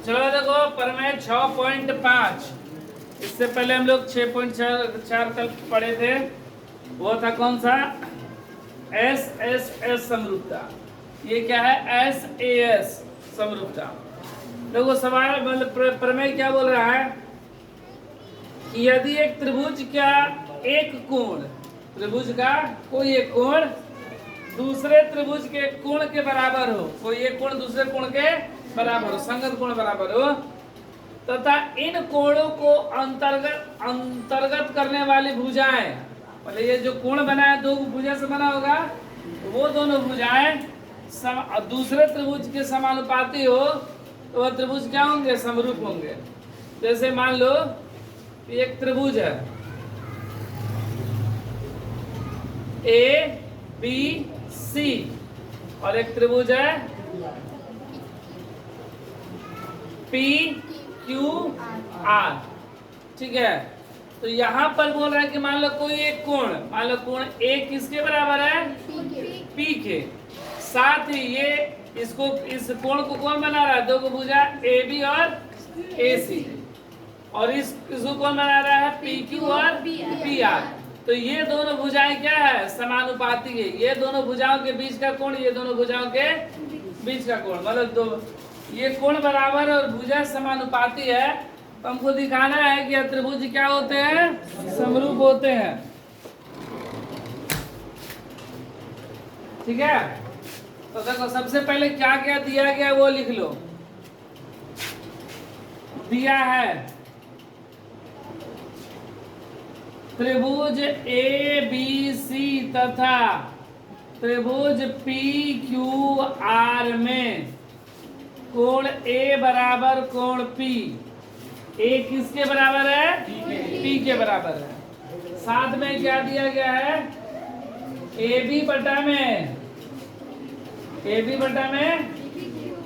चलो देखो प्रमेय 6.5, इससे पहले हम लोग 6.4 कल पढ़े थे। वो था कौन सा? एस समरूपता। ये क्या है? एस समरूपता। देखो सवाल मतलब प्रमेय क्या बोल रहा है कि यदि एक त्रिभुज का एक कोण, त्रिभुज का कोई एक कोण दूसरे त्रिभुज के कोण के बराबर हो, कोई एक कोण दूसरे कोण के बराबर हो, संगत कोण बराबर हो, तथा इन कोणों को अंतर्गत करने वाली भुजाएं, मतलब ये जो कोण बना है दो भुजा से बना होगा, वो दोनों भुजाएं दूसरे त्रिभुज के समानुपाती हो तो वह त्रिभुज क्या होंगे? समरूप होंगे। जैसे मान लो एक त्रिभुज है ए बी सी और एक त्रिभुज है पी क्यू आर, ठीक है। तो यहाँ पर बोल रहा है कि मान लो कोई एक कोण, मान लो कोण ए किसके बराबर है? पी के। साथ ही ये इसको, इस कोण को कौन बना रहा है? दो को भुजा ए बी और ए सी, और इसको कौन बना रहा है? पी क्यू और पी आर। तो ये दोनों भुजाएं क्या है? समानुपाती है। ये दोनों भुजाओं के बीच का कोण, ये दोनों भुजाओं के बीच का कोण, मतलब दो ये कोण बराबर और भुजा समानुपाती है। तो हमको दिखाना है कि त्रिभुज क्या होते हैं? समरूप होते हैं, ठीक है। तो देखो सबसे पहले क्या क्या दिया गया वो लिख लो। दिया है त्रिभुज ए बी सी तथा त्रिभुज पी क्यू आर में कोण ए बराबर कोण पी। ए किसके बराबर है? पी के बराबर है। साथ में क्या दिया गया है? ए बी बटा में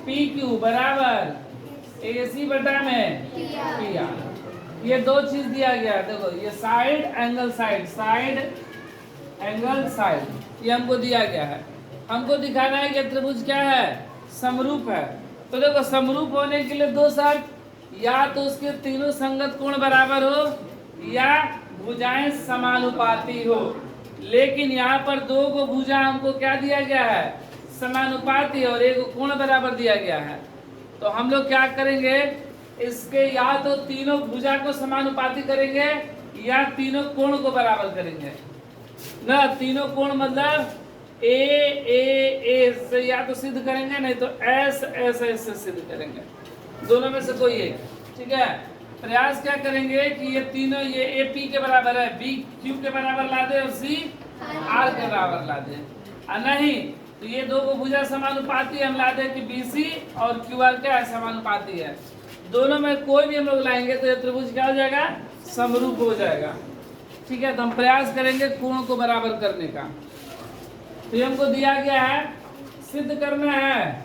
पी क्यू बराबर ए सी बटा में पी आर। ये दो चीज दिया गया है। देखो ये साइड एंगल साइड ये हमको दिया गया है। हमको दिखाना है कि त्रिभुज क्या है? समरूप है। तो देखो समरूप होने के लिए दो शर्त, या तो उसके तीनों संगत कोण बराबर हो या भुजाएं समानुपाती हो। लेकिन यहाँ पर दो को भुजा हमको क्या दिया गया है? समानुपाती, और एक कोण बराबर दिया गया है। तो हम लोग क्या करेंगे? इसके या तो तीनों भुजा को समानुपाती करेंगे या तीनों कोण को बराबर करेंगे ना। तीनों कोण मतलब ए से या तो सिद्ध करेंगे, नहीं तो एस से सिद्ध करेंगे, दोनों में से कोई एक, ठीक है। प्रयास क्या करेंगे कि ये तीनों, ये ए पी के बराबर है, बी क्यू के बराबर ला दे और सी आर के बराबर ला दे। नहीं तो ये दो को भुजा समानुपाती हम ला दे कि बी सी और क्यू आर क्या है? समानुपाती है। दोनों में कोई भी हम लोग लाएंगे तो ये त्रिभुज क्या हो जाएगा? समरूप हो जाएगा, ठीक है। तो हम प्रयास करेंगे कोण को बराबर करने का। तो ये हमको दिया गया है, सिद्ध करना है।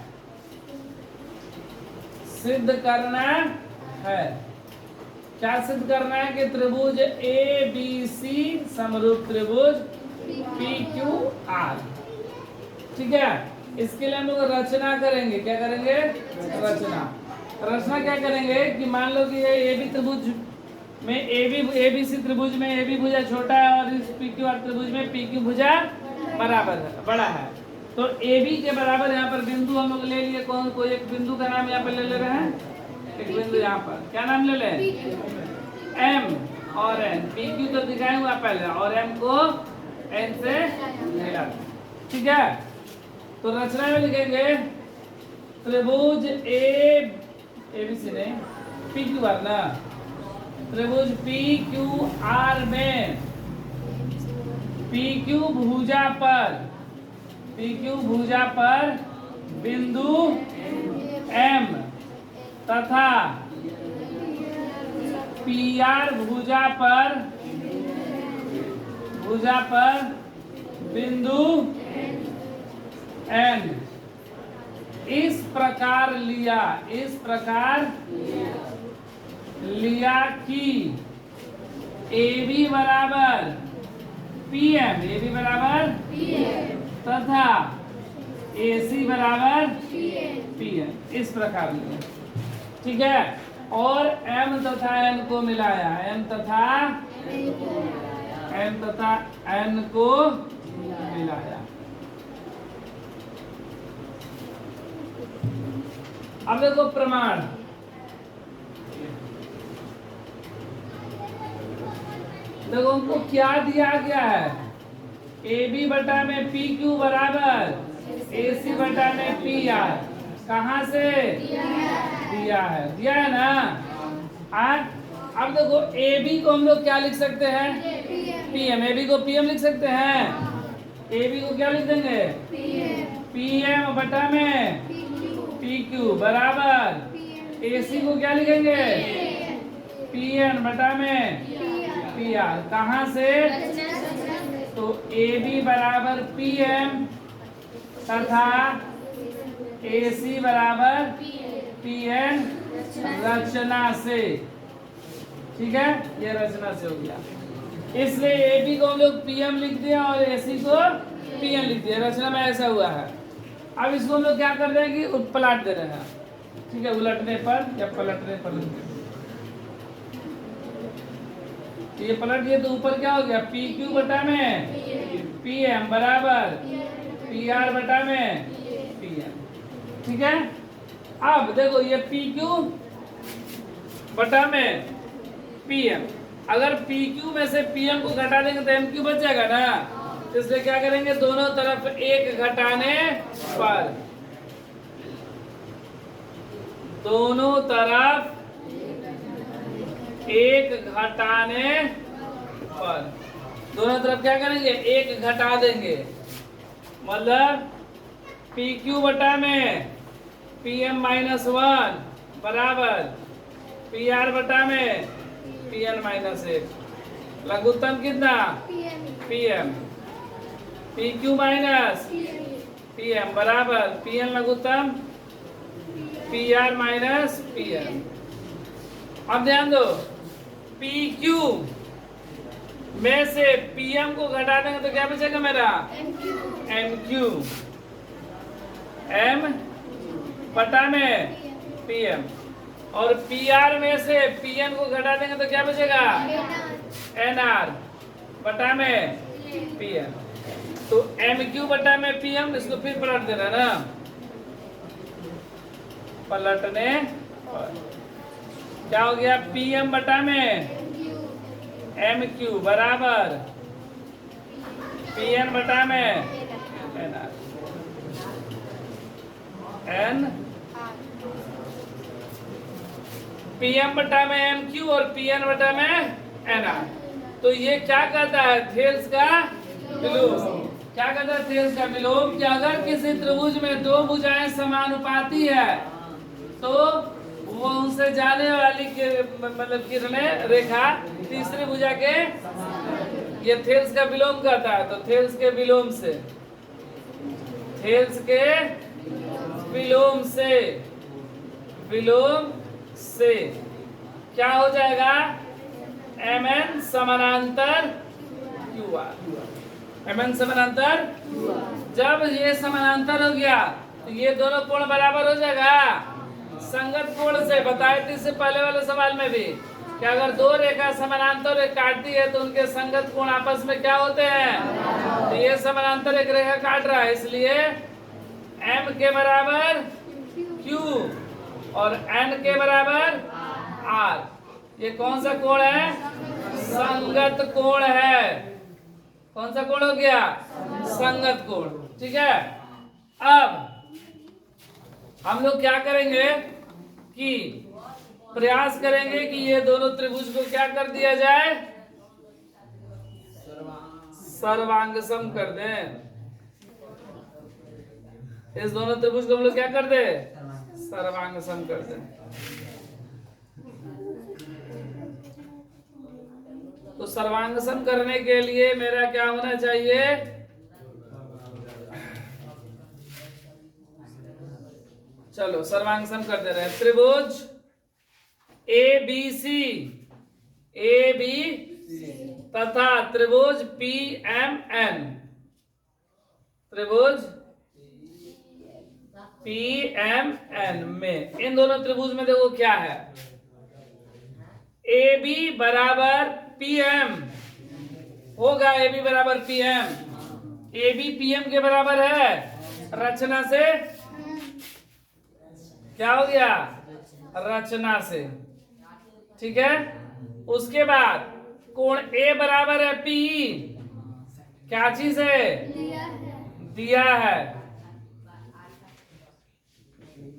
क्या सिद्ध करना है? कि त्रिभुज ए बी सी समरूप त्रिभुज पी क्यू आर, ठीक है। इसके लिए हम लोग रचना करेंगे। क्या करेंगे? रचना क्या करेंगे कि मान लो कि ये ए बी त्रिभुज में ए बी सी त्रिभुज में ए बी भुजा छोटा है और इस पी क्यू आर त्रिभुज में पी क्यू भुजा बराबर है, बड़ा है। तो ए बी के बराबर यहाँ पर बिंदु हम लोग ले लिए। कौन? कोई एक बिंदु का नाम यहाँ पर ले रहे हैं। एक बिंदु यहाँ पर क्या नाम ले लें? एम और एन। पी क्यू तो दिखाए हुआ पहले, और एम को एन से मिला, ठीक है। तो रचना में लिखेंगे त्रिभुज ए बी सी नहीं, पी क्यू आर ना। त्रिभुज पी क्यू आर में पी क्यू भुजा पर बिंदु एम तथा पी आर भुजा पर बिंदु एन इस प्रकार लिया कि ए बी बराबर पी एम तथा ए सी बराबर पी एम। इस प्रकार लिया। ठीक है, और m तथा n को मिलाया, m तथा n को मिलाया। अब देखो प्रमाण, देखो उनको क्या दिया गया है, ए बी बटा में पी क्यू बराबर ए सी बटा में पी आर। कहाँ से दिया है ना। अब देखो ए बी को हम लोग क्या लिख सकते हैं, पी एम। ए बी को पी एम लिख सकते हैं। ए बी को क्या लिख देंगे, पी एम बटा में पी क्यू बराबर ए सी को क्या लिखेंगे, पी एन बटा में पी आर। कहाँ से, तो ए बी बराबर पी एम तथा ए सी बराबर पी एन रचना से। ठीक है, ये रचना से हो गया, इसलिए ए बी को हम लोग पी एम लिख दिया और ए सी को पी एन लिख दिया। रचना में ऐसा हुआ है। अब इसको हम लोग क्या कर रहे हैं कि पलट दे रहे हैं। ठीक है, उलटने पर या पलटने पर, ये पलट दिए तो ऊपर क्या हो गया, पी क्यू बटा में पी एम बराबर पी आर बटा में पी एम। ठीक है, अब देखो ये पी क्यू बटा में पी एम, अगर पी क्यू में से पी एम को घटा देंगे तो एम क्यू बच जाएगा ना। इसलिए क्या करेंगे, दोनों तरफ एक घटाने पर, दोनों तरफ एक घटाने पर, दोनों तरफ क्या करेंगे, एक घटा देंगे। मतलब पी क्यू बटा में पी एम माइनस वन बराबर पी आर बटा में पी एन माइनस एक। लघुत्तम कितना, P M. P Q minus P M बराबर पी एन लघुत्तम P R minus P N. अब ध्यान दो, पी क्यू में से पी एम को घटा देंगे तो क्या बचेगा मेरा, एम क्यू। एम बटा में पी एम, और पी आर में से पी एन को घटा देंगे तो क्या बचेगा, एन आर बटा में पी एम। तो एम क्यू बटा में पी एम, इसको फिर पलट देना ना, पलटने पर क्या हो गया, पी एम बटा में एम क्यू बराबर पी एन बटा में N R, N P M बटा में एम क्यू और पी एन बटा में एन आर। तो ये क्या कहता है, थेल्स का विलोम। क्या कहता है थेल्स का विलोम, कि अगर किसी त्रिभुज में दो भुजाएं समानुपाती है तो वो उनसे जाने वाली मतलब किरणें रेखा तीसरी भुजा के, ये थेल्स का विलोम कहता है। तो थेल्स के विलोम से, थेल्स के विलोम से, विलोम से क्या हो जाएगा, एम एन समानांतर क्यू आर। एम एन समानांतर, जब ये समानांतर हो गया तो ये दोनों कोण बराबर हो जाएगा संगत कोण से। बताए थे इससे पहले वाले सवाल में भी कि अगर दो रेखा समानांतर काटती है तो उनके संगत कोण आपस में क्या होते हैं, तो ये समानांतर एक रेखा काट रहा है, इसलिए m के बराबर q और n के बराबर r। ये कौन सा कोण है, संगत कोण है। कौन सा कोण हो गया, संगत कोण। ठीक है, अब हम लोग क्या करेंगे कि प्रयास करेंगे कि ये दोनों त्रिभुज को क्या कर दिया जाए, सर्वांगसम कर दें। इस दोनों त्रिभुज को हम लोग क्या कर दे, सर्वांगसम कर दें। तो सर्वांगसम करने के लिए मेरा क्या होना चाहिए, चलो सर्वांगसम कर दे रहे हैं। त्रिभुज A B C, A B तथा त्रिभुज पी एम एन, त्रिभुज पी एम एन में। इन दोनों त्रिभुज में देखो क्या है, ए बी बराबर पी एम होगा, ए बी बराबर P M, A B P M के बराबर है, रचना से क्या हो गया, रचना से, ठीक है। उसके बाद कोण ए बराबर है पी, क्या चीज है, दिया है।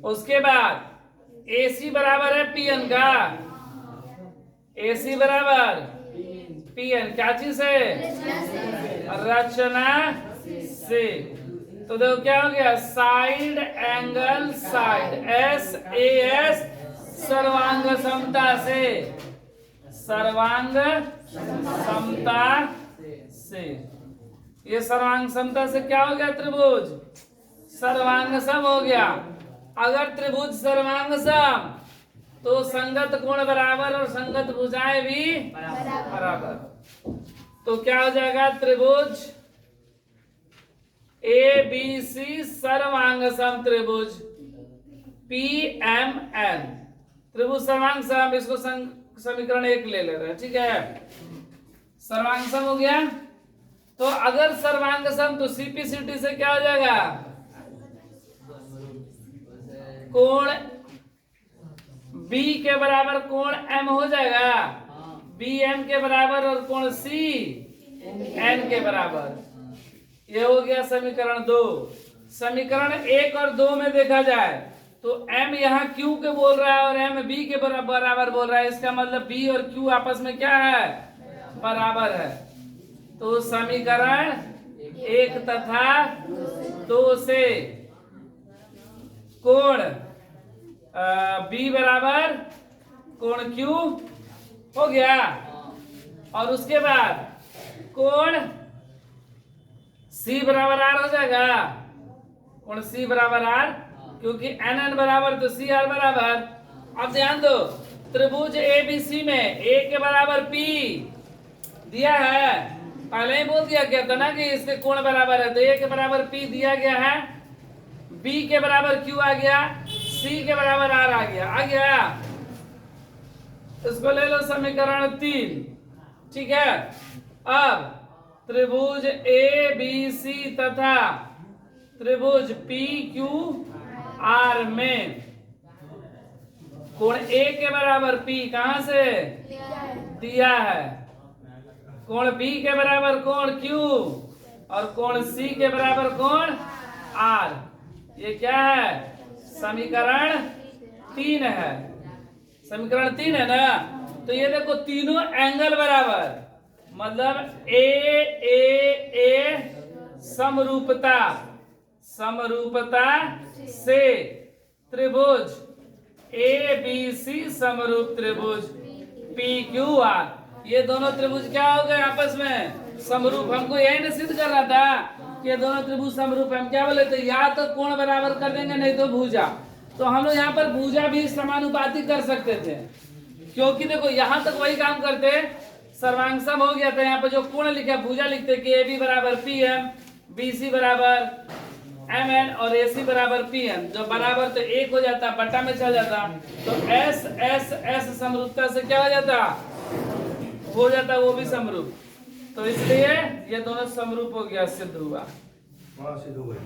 उसके बाद AC बराबर है पीएन का, AC बराबर पीएन, क्या चीज है, रचना से। तो देखो क्या हो गया, साइड एंगल साइड, SAS सर्वांग समता से, सर्वांग समता से। ये सर्वांग समता से क्या हो गया, त्रिभुज सर्वांग सम हो गया। अगर त्रिभुज सर्वांग सम तो संगत कोण बराबर और संगत भुजाएं भी बराबर। तो क्या हो जाएगा, त्रिभुज ABC सर्वांग सम त्रिभुज PMN, त्रिभुज सर्वांग सम। इसको समीकरण 1 ले रहे हैं, ठीक है। सर्वांग सम हो गया। तो अगर सर्वांग सम तो CPCT से क्या हो जाएगा, कोण B के बराबर कोण M हो जाएगा, BM के बराबर, और कोण C N के बराबर। ये हो गया समीकरण 2। समीकरण 1 और 2 में देखा जाए तो M यहाँ Q के बोल रहा है और M B के बराबर बोल रहा है। इसका मतलब B और Q आपस में क्या है, बराबर है। तो समीकरण 1 तथा 2 से कोण B बराबर कोण Q हो गया, और उसके बाद कोण C बराबर R हो जाएगा, कोण C बराबर R, क्योंकि NN बराबर तो CR बराबर। अब ध्यान दो, त्रिभुज ABC में A के बराबर P दिया है, पहले ही बोल दिया गया था ना कि इसके कोण बराबर है, तो A के बराबर P दिया गया है, B के बराबर Q आ गया, C के बराबर R आ गया। इसको ले लो समीकरण 3, ठीक है। अब त्रिभुज ABC तथा त्रिभुज PQR में कोण A के बराबर P कहां से दिया है, कोण B के बराबर कोण Q और कोण C के बराबर कोण R। ये क्या है, समीकरण 3 है, समीकरण 3 है ना। तो ये देखो तीनों एंगल बराबर, मतलब ए समरूपता, समरूपता से त्रिभुज ABC समरूप त्रिभुज PQR, ये दोनों त्रिभुज क्या हो गए आपस में समरूप। हमको यही ना सिद्ध कर रहा था कि दोनों त्रिभुज समरूप है। हम क्या बोले थे, या तो कोण बराबर कर देंगे नहीं तो भुजा। तो हम लोग यहाँ पर भुजा भी समानुपाती कर सकते थे, क्योंकि देखो यहाँ तक वही काम करते, सर्वांग सम हो गया था। यहाँ पर जो कोण लिखा भुजा लिखते कि AB बराबर PM, BC बराबर MN और AC बराबर PN, जो बराबर तो 1 हो जाता, बट्टा में चल जाता, तो S समरूपता से क्या हो जाता, वो भी समरूप। तो इसलिए ये दोनों समरूप हो गया, सिद्ध हुआ। सिद्ध हो गया।